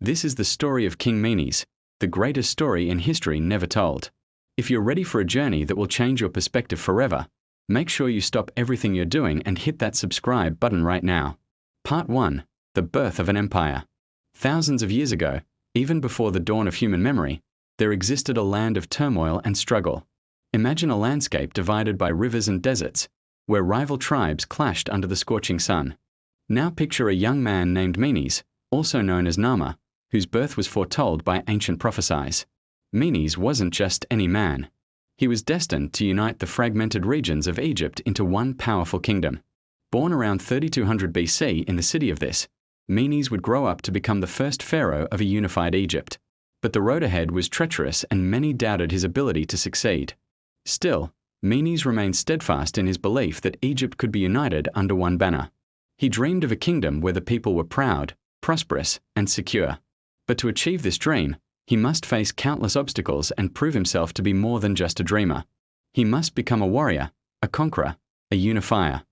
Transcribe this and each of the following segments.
This is the story of King Menes, the greatest story in history never told. If you're ready for a journey that will change your perspective forever, make sure you stop everything you're doing and hit that subscribe button right now. Part 1. The Birth of an Empire. Thousands of years ago, even before the dawn of human memory, there existed a land of turmoil and struggle. Imagine a landscape divided by rivers and deserts, where rival tribes clashed under the scorching sun. Now picture a young man named Menes, also known as Narmer, whose birth was foretold by ancient prophecies. Menes wasn't just any man. He was destined to unite the fragmented regions of Egypt into one powerful kingdom. Born around 3200 BC in the city of this, Menes would grow up to become the first pharaoh of a unified Egypt. But the road ahead was treacherous and many doubted his ability to succeed. Still, Menes remained steadfast in his belief that Egypt could be united under one banner. He dreamed of a kingdom where the people were proud, prosperous, and secure. But to achieve this dream, he must face countless obstacles and prove himself to be more than just a dreamer. He must become a warrior, a conqueror, a unifier.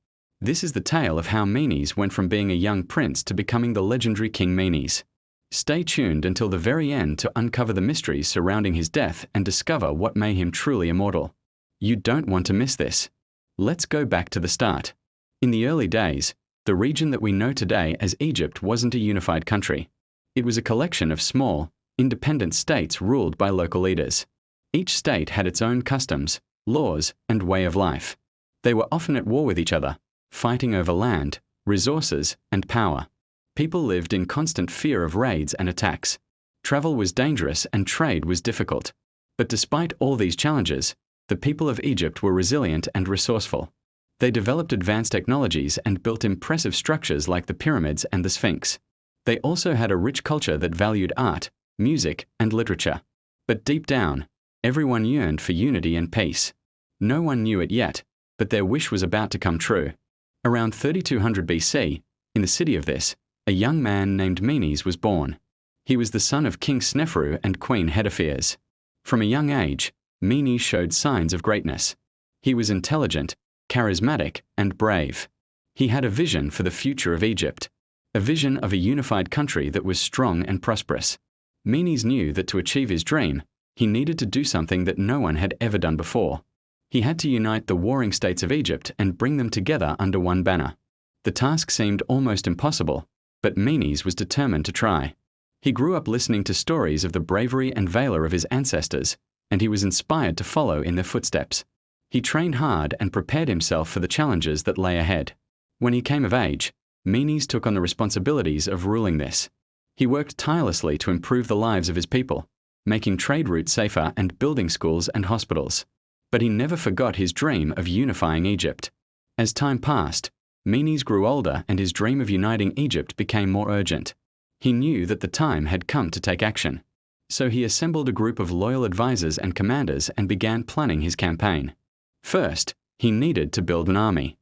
This is the tale of how Menes went from being a young prince to becoming the legendary King Menes. Stay tuned until the very end to uncover the mysteries surrounding his death and discover what made him truly immortal. You don't want to miss this. Let's go back to the start. In the early days, the region that we know today as Egypt wasn't a unified country. It was a collection of small, independent states ruled by local leaders. Each state had its own customs, laws, and way of life. They were often at war with each other, fighting over land, resources, and power. People lived in constant fear of raids and attacks. Travel was dangerous and trade was difficult. But despite all these challenges, the people of Egypt were resilient and resourceful. They developed advanced technologies and built impressive structures like the pyramids and the Sphinx. They also had a rich culture that valued art, music, and literature. But deep down, everyone yearned for unity and peace. No one knew it yet, but their wish was about to come true. Around 3200 BC, in the city of this, a young man named Menes was born. He was the son of King Sneferu and Queen Hediphias. From a young age, Menes showed signs of greatness. He was intelligent, charismatic, and brave. He had a vision for the future of Egypt, a vision of a unified country that was strong and prosperous. Menes knew that to achieve his dream, he needed to do something that no one had ever done before. He had to unite the warring states of Egypt and bring them together under one banner. The task seemed almost impossible, but Menes was determined to try. He grew up listening to stories of the bravery and valor of his ancestors, and he was inspired to follow in their footsteps. He trained hard and prepared himself for the challenges that lay ahead. When he came of age, Menes took on the responsibilities of ruling this. He worked tirelessly to improve the lives of his people, making trade routes safer and building schools and hospitals. But he never forgot his dream of unifying Egypt. As time passed, Menes grew older and his dream of uniting Egypt became more urgent. He knew that the time had come to take action. So he assembled a group of loyal advisors and commanders and began planning his campaign. First, he needed to build an army.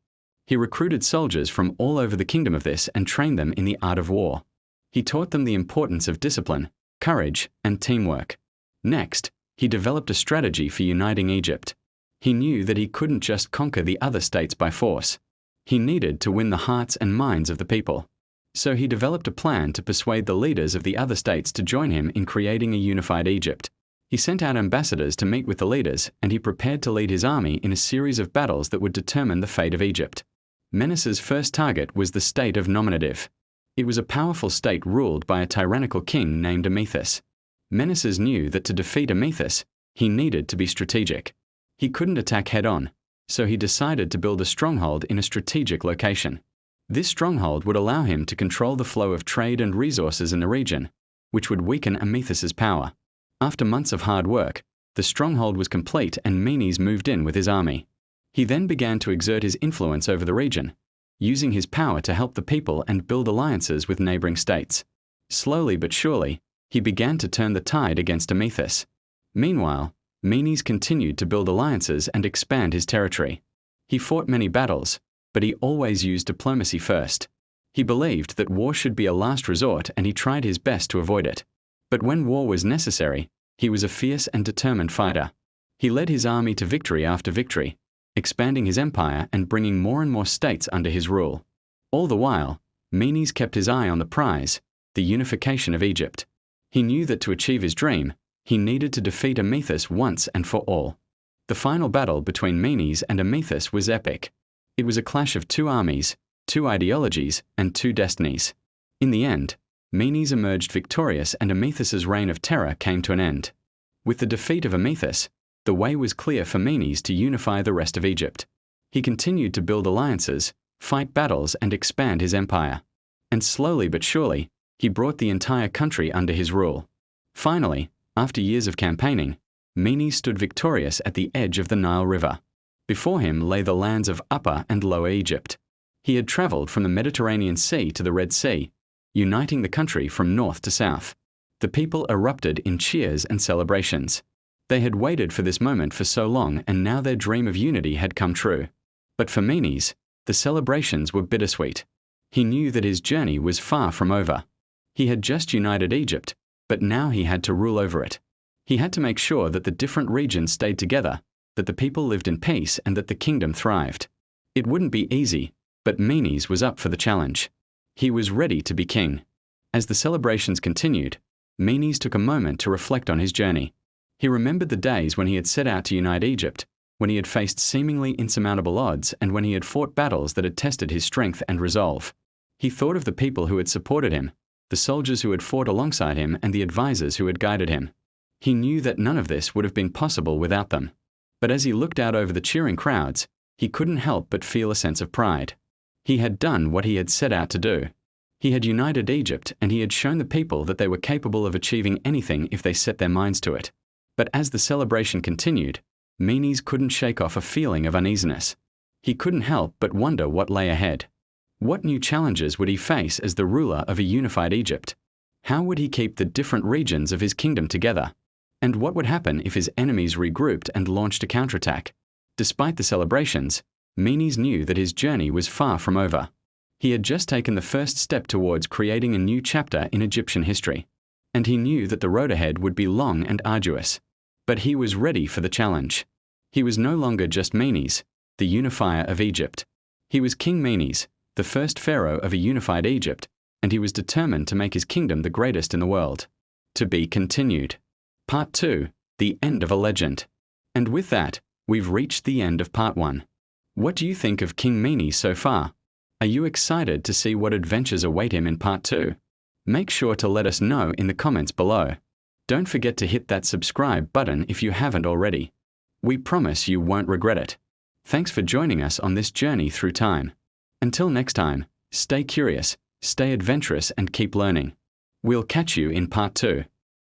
He recruited soldiers from all over the kingdom of this and trained them in the art of war. He taught them the importance of discipline, courage, and teamwork. Next, he developed a strategy for uniting Egypt. He knew that he couldn't just conquer the other states by force. He needed to win the hearts and minds of the people. So he developed a plan to persuade the leaders of the other states to join him in creating a unified Egypt. He sent out ambassadors to meet with the leaders, and he prepared to lead his army in a series of battles that would determine the fate of Egypt. Menes's first target was the state of Nominative. It was a powerful state ruled by a tyrannical king named Amethys. Menes knew that to defeat Amethys, he needed to be strategic. He couldn't attack head-on, so he decided to build a stronghold in a strategic location. This stronghold would allow him to control the flow of trade and resources in the region, which would weaken Amethys's power. After months of hard work, the stronghold was complete and Menes moved in with his army. He then began to exert his influence over the region, using his power to help the people and build alliances with neighboring states. Slowly but surely, he began to turn the tide against Amethys. Meanwhile, Menes continued to build alliances and expand his territory. He fought many battles, but he always used diplomacy first. He believed that war should be a last resort and he tried his best to avoid it. But when war was necessary, he was a fierce and determined fighter. He led his army to victory after victory, expanding his empire and bringing more and more states under his rule. All the while, Menes kept his eye on the prize, the unification of Egypt. He knew that to achieve his dream, he needed to defeat Amethys once and for all. The final battle between Menes and Amethys was epic. It was a clash of two armies, two ideologies, and two destinies. In the end, Menes emerged victorious and Amethys's reign of terror came to an end. With the defeat of Amethys, the way was clear for Menes to unify the rest of Egypt. He continued to build alliances, fight battles, and expand his empire. And slowly but surely, he brought the entire country under his rule. Finally, after years of campaigning, Menes stood victorious at the edge of the Nile River. Before him lay the lands of Upper and Lower Egypt. He had traveled from the Mediterranean Sea to the Red Sea, uniting the country from north to south. The people erupted in cheers and celebrations. They had waited for this moment for so long, and now their dream of unity had come true. But for Menes, the celebrations were bittersweet. He knew that his journey was far from over. He had just united Egypt, but now he had to rule over it. He had to make sure that the different regions stayed together, that the people lived in peace, and that the kingdom thrived. It wouldn't be easy, but Menes was up for the challenge. He was ready to be king. As the celebrations continued, Menes took a moment to reflect on his journey. He remembered the days when he had set out to unite Egypt, when he had faced seemingly insurmountable odds, and when he had fought battles that had tested his strength and resolve. He thought of the people who had supported him, the soldiers who had fought alongside him, and the advisors who had guided him. He knew that none of this would have been possible without them. But as he looked out over the cheering crowds, he couldn't help but feel a sense of pride. He had done what he had set out to do. He had united Egypt, and he had shown the people that they were capable of achieving anything if they set their minds to it. But as the celebration continued, Menes couldn't shake off a feeling of uneasiness. He couldn't help but wonder what lay ahead. What new challenges would he face as the ruler of a unified Egypt? How would he keep the different regions of his kingdom together? And what would happen if his enemies regrouped and launched a counterattack? Despite the celebrations, Menes knew that his journey was far from over. He had just taken the first step towards creating a new chapter in Egyptian history. And he knew that the road ahead would be long and arduous. But he was ready for the challenge. He was no longer just Menes, the unifier of Egypt. He was King Menes, the first pharaoh of a unified Egypt, and he was determined to make his kingdom the greatest in the world. To be continued. Part 2, The End of a Legend. And with that, we've reached the end of Part 1. What do you think of King Menes so far? Are you excited to see what adventures await him in Part 2? Make sure to let us know in the comments below. Don't forget to hit that subscribe button if you haven't already. We promise you won't regret it. Thanks for joining us on this journey through time. Until next time, stay curious, stay adventurous, and keep learning. We'll catch you in Part 2.